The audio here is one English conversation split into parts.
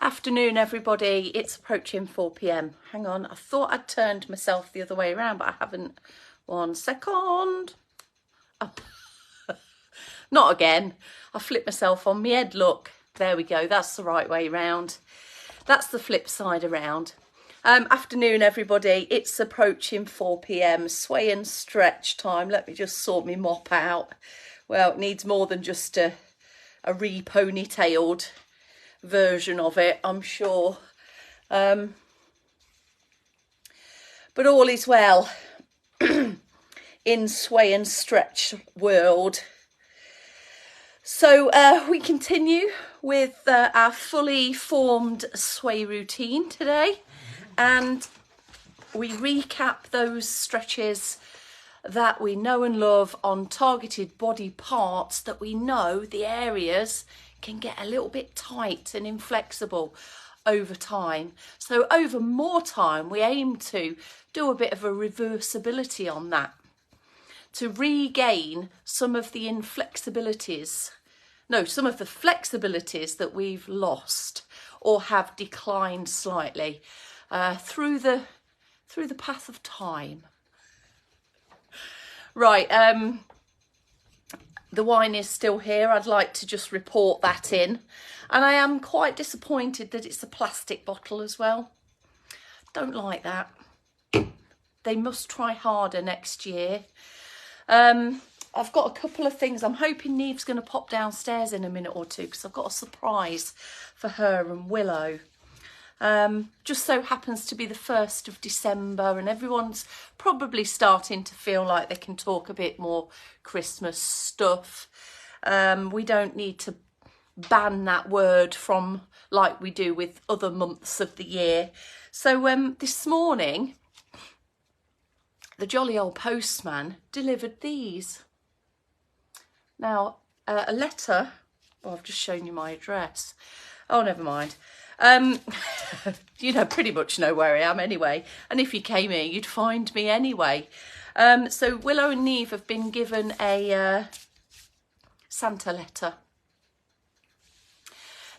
Afternoon, everybody. It's approaching 4 p.m. Hang on, I thought I'd turned myself the other way around, but I haven't. 1 second. Oh. Not again. I flipped myself on my head. Look, there we go. That's the right way round. That's the flip side around. Afternoon, everybody. It's approaching 4 p.m. Sway and stretch time. Let me just sort my mop out. Well, it needs more than just a re-ponytailed version of it, I'm sure. But all is well in sway and stretch world. So we continue with our fully formed sway routine today, and we recap those stretches that we know and love on targeted body parts that we know the areas can get a little bit tight and inflexible over time. So over more time, we aim to do a bit of a reversibility on that to regain some of the flexibilities that we've lost or have declined slightly through the path of time. Right, the wine is still here. I'd like to just report that in. And I am quite disappointed that it's a plastic bottle as well. Don't like that. They must try harder next year. I've got a couple of things. I'm hoping Neve's going to pop downstairs in a minute or two because I've got a surprise for her and Willow. Just so happens to be the 1st of December and everyone's probably starting to feel like they can talk a bit more Christmas stuff. We don't need to ban that word from like we do with other months of the year. So this morning, the jolly old postman delivered these. Now, a letter. Oh, I've just shown you my address. Oh, never mind. You pretty much know where I am anyway. And if you came here, you'd find me anyway. So Willow and Neve have been given a Santa letter.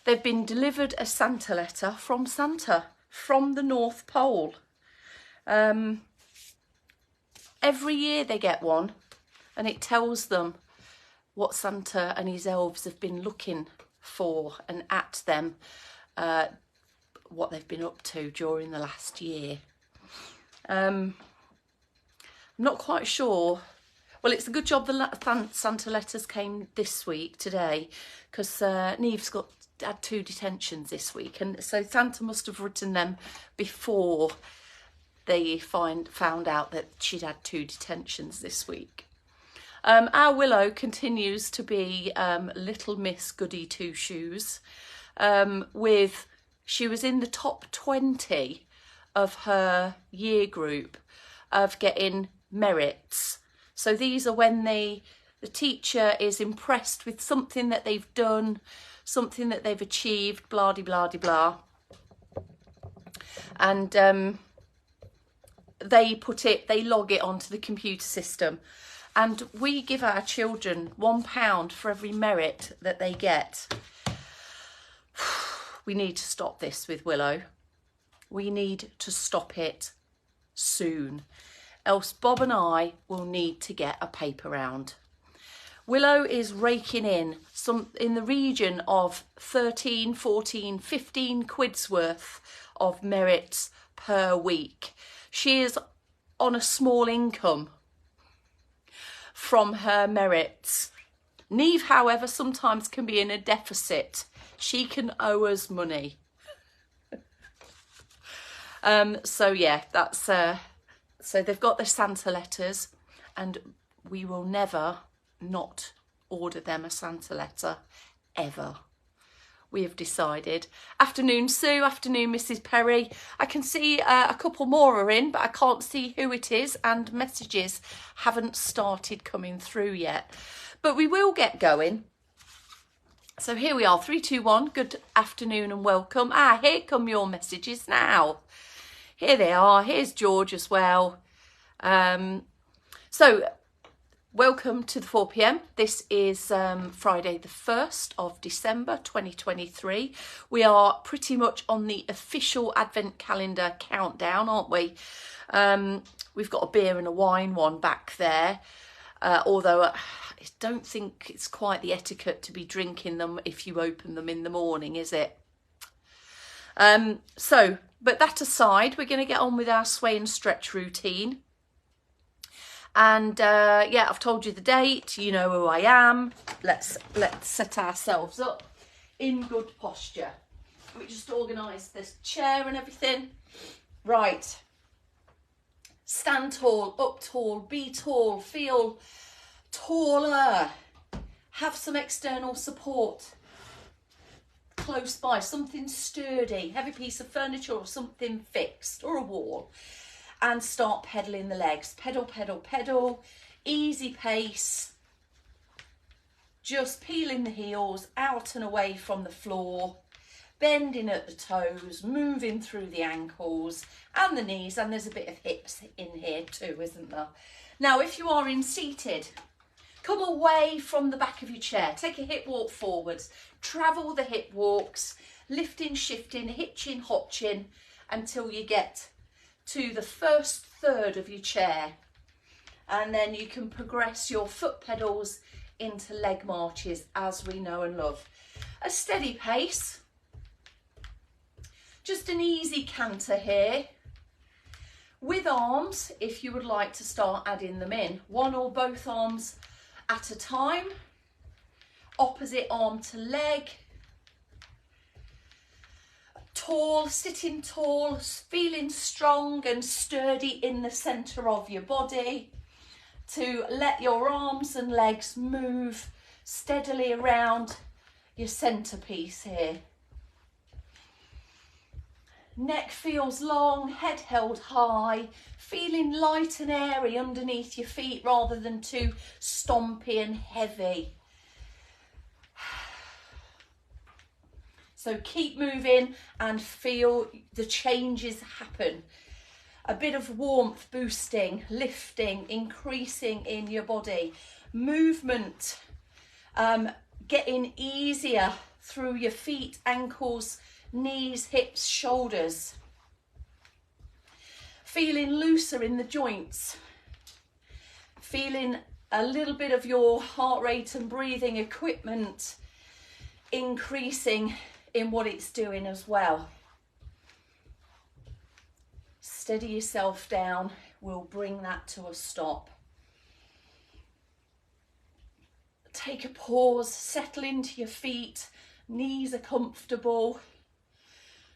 They've been delivered a Santa letter from Santa, from the North Pole. Every year they get one, and it tells them what Santa and his elves have been looking for and at them, what they've been up to during the last year. I'm not quite sure. Well, it's a good job the Santa letters came this week, today, because Neve's had 2 detentions this week, and so Santa must have written them before they found out that she'd had 2 detentions this week. Our Willow continues to be Little Miss Goody Two Shoes. She was in the top 20 of her year group of getting merits. So these are when the teacher is impressed with something that they've done, something that they've achieved, blah de blah de blah. And they log it onto the computer system. And we give our children £1 for every merit that they get. We need to stop this with Willow. We need to stop it soon. Else Bob and I will need to get a paper round. Willow is raking in the region of 13, 14, 15 quid's worth of merits per week. She is on a small income from her merits. Neve, however, sometimes can be in a deficit. She can owe us money. So yeah, that's so they've got the Santa letters, and we will never not order them a Santa letter ever. We have decided. Afternoon Sue, afternoon Mrs. Perry. I can see a couple more are in, but I can't see who it is, and messages haven't started coming through yet. But we will get going. So here we are, 3, 2, 1. Good afternoon and welcome. Here come your messages now. Here they are. Here's George as well. So Welcome to the 4 p.m. This is Friday the 1st of December 2023. We are pretty much on the official Advent calendar countdown, aren't we? We've got a beer and a wine one back there, although I don't think it's quite the etiquette to be drinking them if you open them in the morning, is it? But that aside, we're going to get on with our sway and stretch routine. And yeah, I've told you the date, you know who I am. Let's set ourselves up in good posture. We just organise this chair and everything. Right. Stand tall, up tall, be tall, feel taller. Have some external support close by, something sturdy, heavy piece of furniture or something fixed, or a wall. And start pedaling the legs. Pedal, pedal, pedal. Easy pace. Just peeling the heels out and away from the floor. Bending at the toes. Moving through the ankles and the knees. And there's a bit of hips in here too, isn't there? Now, if you are in seated, come away from the back of your chair. Take a hip walk forwards. Travel the hip walks. Lifting, shifting, hitching, hotching until you get to the first third of your chair, and then you can progress your foot pedals into leg marches as we know and love. A steady pace, just an easy canter here with arms if you would like to start adding them in, one or both arms at a time, opposite arm to leg. Tall, sitting tall, feeling strong and sturdy in the centre of your body, to let your arms and legs move steadily around your centrepiece here. Neck feels long, head held high, feeling light and airy underneath your feet rather than too stompy and heavy. So keep moving and feel the changes happen. A bit of warmth boosting, lifting, increasing in your body. Movement, getting easier through your feet, ankles, knees, hips, shoulders. Feeling looser in the joints. Feeling a little bit of your heart rate and breathing equipment increasing in what it's doing as well. Steady yourself down. We'll bring that to a stop. Take a pause, settle into your feet, knees are comfortable,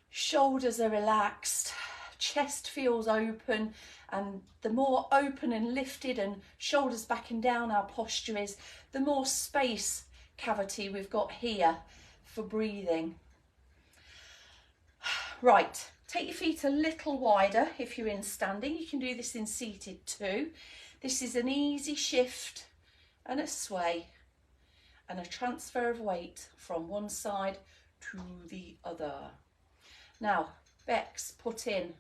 shoulders are relaxed, chest feels open, and the more open and lifted and shoulders back and down our posture is, the more space cavity we've got here for breathing. Right, take your feet a little wider if you're in standing. You can do this in seated too. This is an easy shift and a sway and a transfer of weight from one side to the other. Now, Bex, put in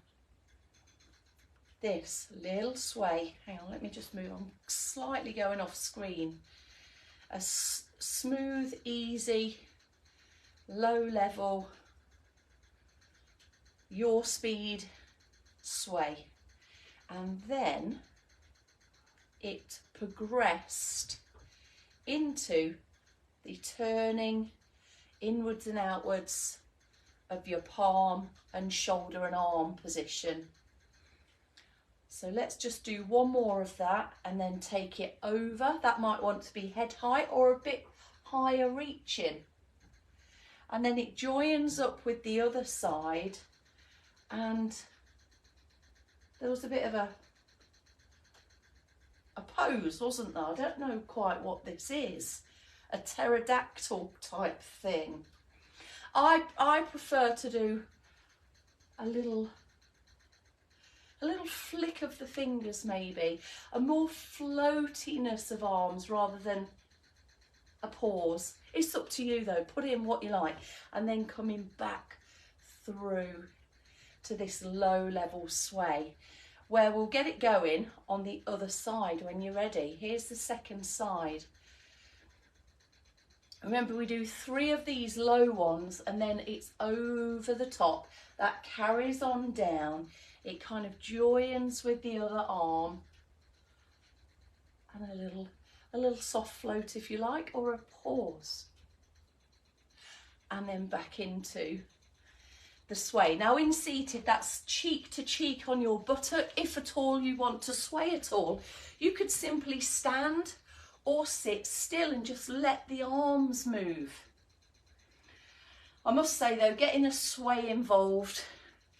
this little sway. Hang on, let me just move. I'm slightly going off screen. A smooth, easy, low level, your speed sway, and then it progressed into the turning inwards and outwards of your palm and shoulder and arm position. So let's just do one more of that and then take it over. That might want to be head height or a bit higher reaching, and then it joins up with the other side. And there was a bit of a pose, wasn't there? I don't know quite what this is. A pterodactyl type thing. I prefer to do a little flick of the fingers maybe, a more floatiness of arms rather than a pause. It's up to you though, put in what you like, and then coming back through to this low level sway. where we'll get it going on the other side when you're ready. Here's the second side. Remember, we do 3 of these low ones and then it's over the top. That carries on down. It kind of joins with the other arm. And a little soft float if you like, or a pause. And then back into the sway. Now in seated, that's cheek to cheek on your buttock. If at all you want to sway at all, you could simply stand or sit still and just let the arms move. I must say though, getting a sway involved,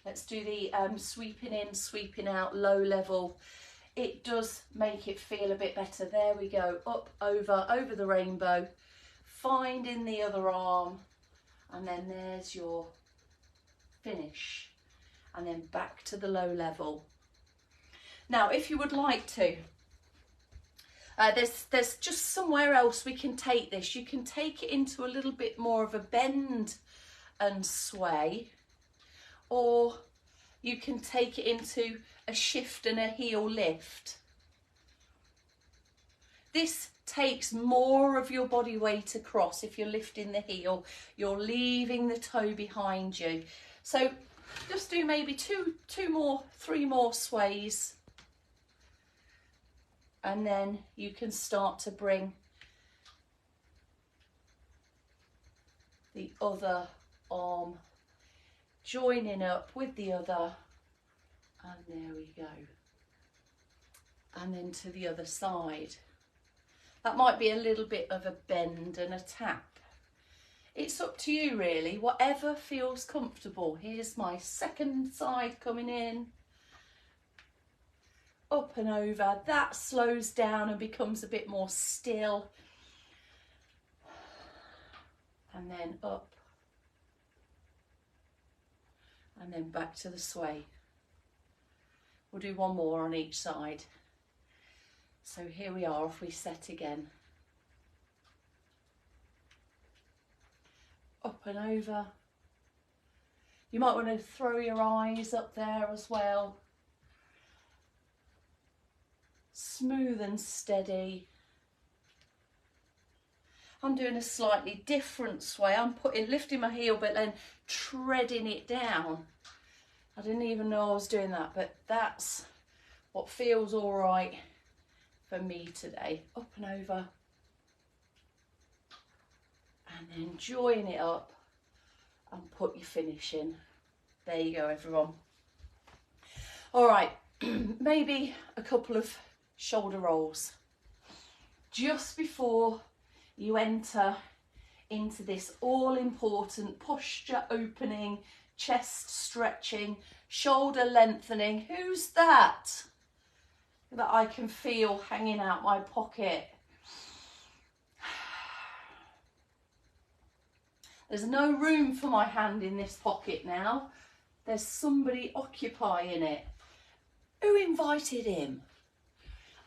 let's do the sweeping in, sweeping out, low level. It does make it feel a bit better. There we go, up, over the rainbow, finding the other arm, and then there's your finish, and then back to the low level. Now, if you would like to, there's just somewhere else we can take this. You can take it into a little bit more of a bend and sway, or you can take it into a shift and a heel lift. This takes more of your body weight across. If you're lifting the heel, you're leaving the toe behind you. So just do maybe three more sways, and then you can start to bring the other arm joining up with the other, and there we go. And then to the other side. That might be a little bit of a bend and a tap. It's up to you really, whatever feels comfortable. Here's my second side coming in. Up and over, that slows down and becomes a bit more still. And then up. And then back to the sway. We'll do one more on each side. So here we are, if we set again. Up and over. You might want to throw your eyes up there as well. Smooth and steady. I'm doing a slightly different sway. I'm lifting my heel but then treading it down. I didn't even know I was doing that, but that's what feels all right for me today. Up and over. And then join it up and put your finish in. There you go, everyone. All right, maybe a couple of shoulder rolls just before you enter into this all-important posture opening, chest stretching, shoulder lengthening. Who's that I can feel hanging out my pocket? There's no room for my hand in this pocket now. There's somebody occupying it. Who invited him?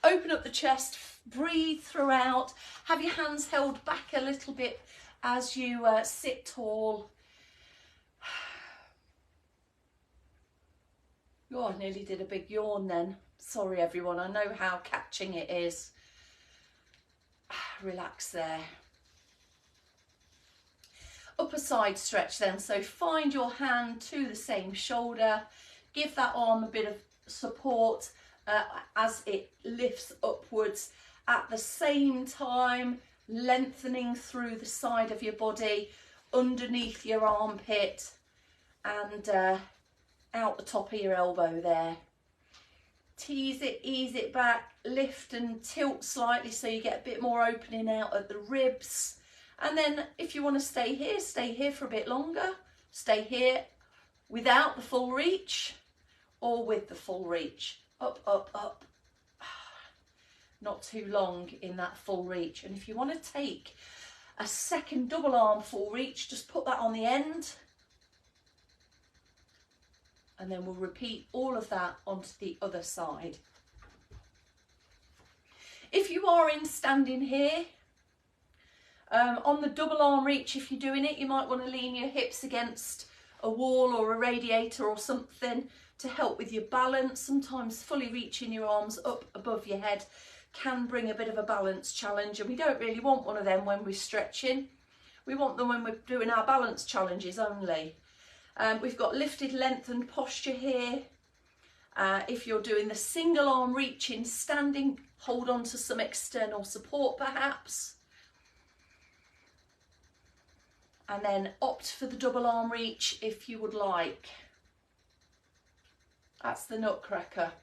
Open up the chest, breathe throughout. Have your hands held back a little bit as you sit tall. Oh, I nearly did a big yawn then. Sorry everyone, I know how catching it is. Relax there. Upper side stretch then, so find your hand to the same shoulder, give that arm a bit of support as it lifts upwards, at the same time lengthening through the side of your body, underneath your armpit and out the top of your elbow there. Tease it, ease it back, lift and tilt slightly so you get a bit more opening out at the ribs. And then if you want to stay here for a bit longer. Stay here without the full reach or with the full reach. Up, up, up. Not too long in that full reach. And if you want to take a second double arm full reach, just put that on the end. And then we'll repeat all of that onto the other side. If you are in standing here, on the double arm reach, if you're doing it, you might want to lean your hips against a wall or a radiator or something to help with your balance. Sometimes fully reaching your arms up above your head can bring a bit of a balance challenge, and we don't really want one of them when we're stretching. We want them when we're doing our balance challenges only. We've got lifted lengthened posture here. If you're doing the single arm reaching standing, hold on to some external support perhaps. And then opt for the double arm reach if you would like. That's the Nutcracker.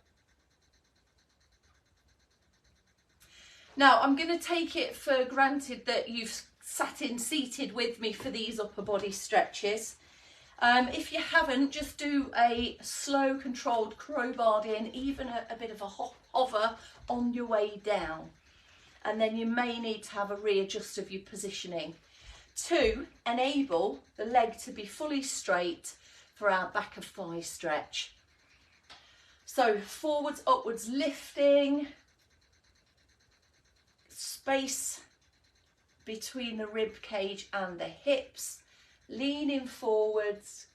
Now I'm going to take it for granted that you've sat in seated with me for these upper body stretches. If you haven't, just do a slow controlled crowbar in, even a bit of a hover on your way down. And then you may need to have a readjust of your positioning to enable the leg to be fully straight for our back of thigh stretch. So forwards, upwards, lifting, space between the rib cage and the hips, leaning forwards,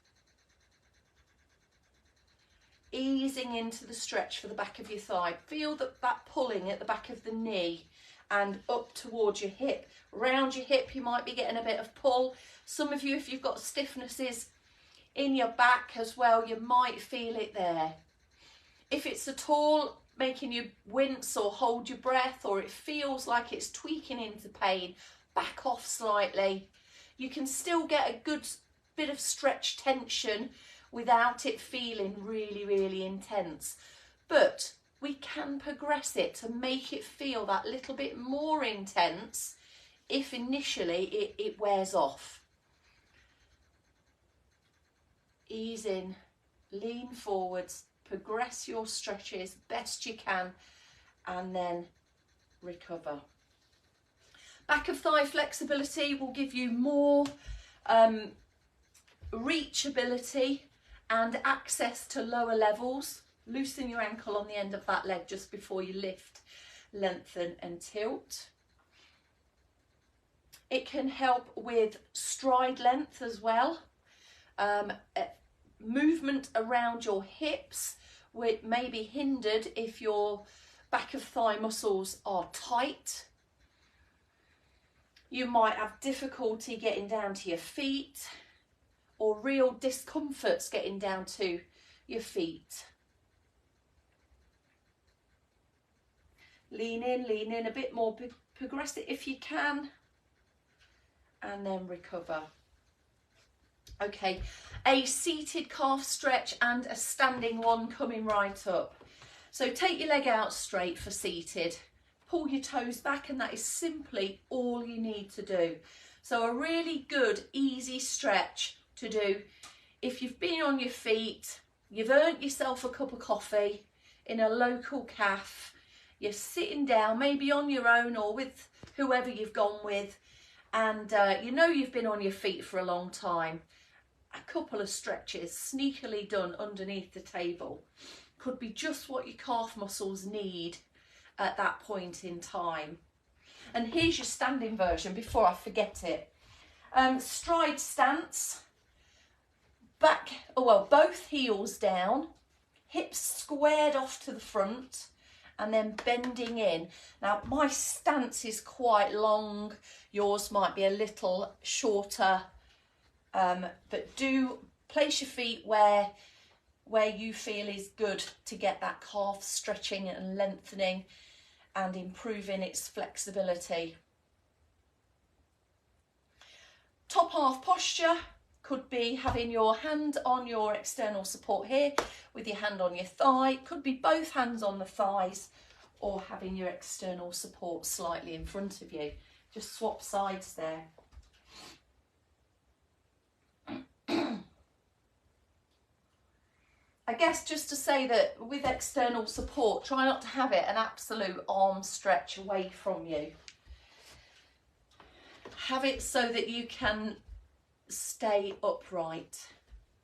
easing into the stretch for the back of your thigh. Feel that pulling at the back of the knee and up towards your hip. Round your hip you might be getting a bit of pull. Some of you, if you've got stiffnesses in your back as well, you might feel it there. If it's at all making you wince or hold your breath, or it feels like it's tweaking into pain, back off slightly. You can still get a good bit of stretch tension without it feeling really, really intense. But we can progress it to make it feel that little bit more intense if initially it wears off. Ease in, lean forwards, progress your stretches best you can, and then recover. Back of thigh flexibility will give you more reachability and access to lower levels. Loosen your ankle on the end of that leg just before you lift, lengthen and tilt. It can help with stride length as well. Movement around your hips, which may be hindered if your back of thigh muscles are tight. You might have difficulty getting down to your feet, or real discomforts getting down to your feet. Lean in a bit more, progress it if you can, and then recover. Okay, a seated calf stretch and a standing one coming right up. So take your leg out straight for seated, pull your toes back, and that is simply all you need to do. So a really good, easy stretch to do. If you've been on your feet, you've earned yourself a cup of coffee in a local cafe, you're sitting down, maybe on your own or with whoever you've gone with, and you know you've been on your feet for a long time. A couple of stretches sneakily done underneath the table could be just what your calf muscles need at that point in time. And here's your standing version before I forget it. Stride stance, back, both heels down, hips squared off to the front, and then bending in. Now my stance is quite long, yours might be a little shorter, but do place your feet where you feel is good to get that calf stretching and lengthening and improving its flexibility. Top half posture could be having your hand on your external support here with your hand on your thigh. Could be both hands on the thighs, or having your external support slightly in front of you. Just swap sides there. I guess just to say that with external support, try not to have it an absolute arm stretch away from you. Have it so that you can stay upright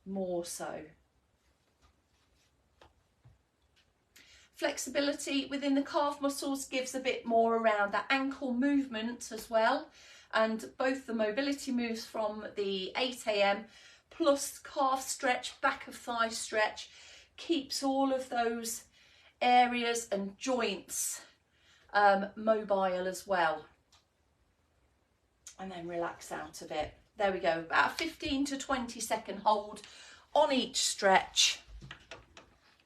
more so. Flexibility within the calf muscles gives a bit more around that ankle movement as well, and both the mobility moves from the 8 AM plus calf stretch, back of thigh stretch, keeps all of those areas and joints mobile as well. And then relax out of it. There we go, about a 15 to 20 second hold on each stretch,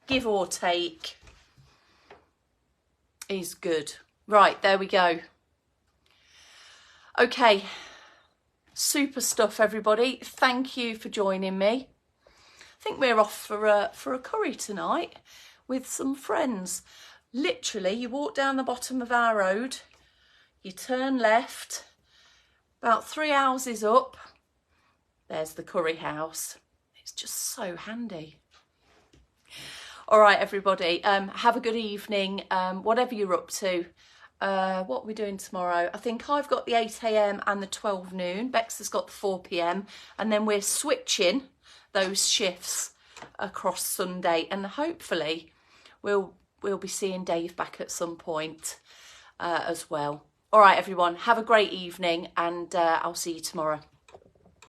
give or take, is good. Right, there we go. Okay, super stuff, everybody. Thank you for joining me. I think we're off for a curry tonight with some friends. Literally, you walk down the bottom of our road, you turn left, about 3 houses up, there's the curry house. It's just so handy. All right, everybody, have a good evening, whatever you're up to. What are we doing tomorrow? I think I've got the 8 AM and the 12 noon. Bex has got the 4 PM. And then we're switching those shifts across Sunday. And hopefully we'll be seeing Dave back at some point as well. All right, everyone, have a great evening, and I'll see you tomorrow.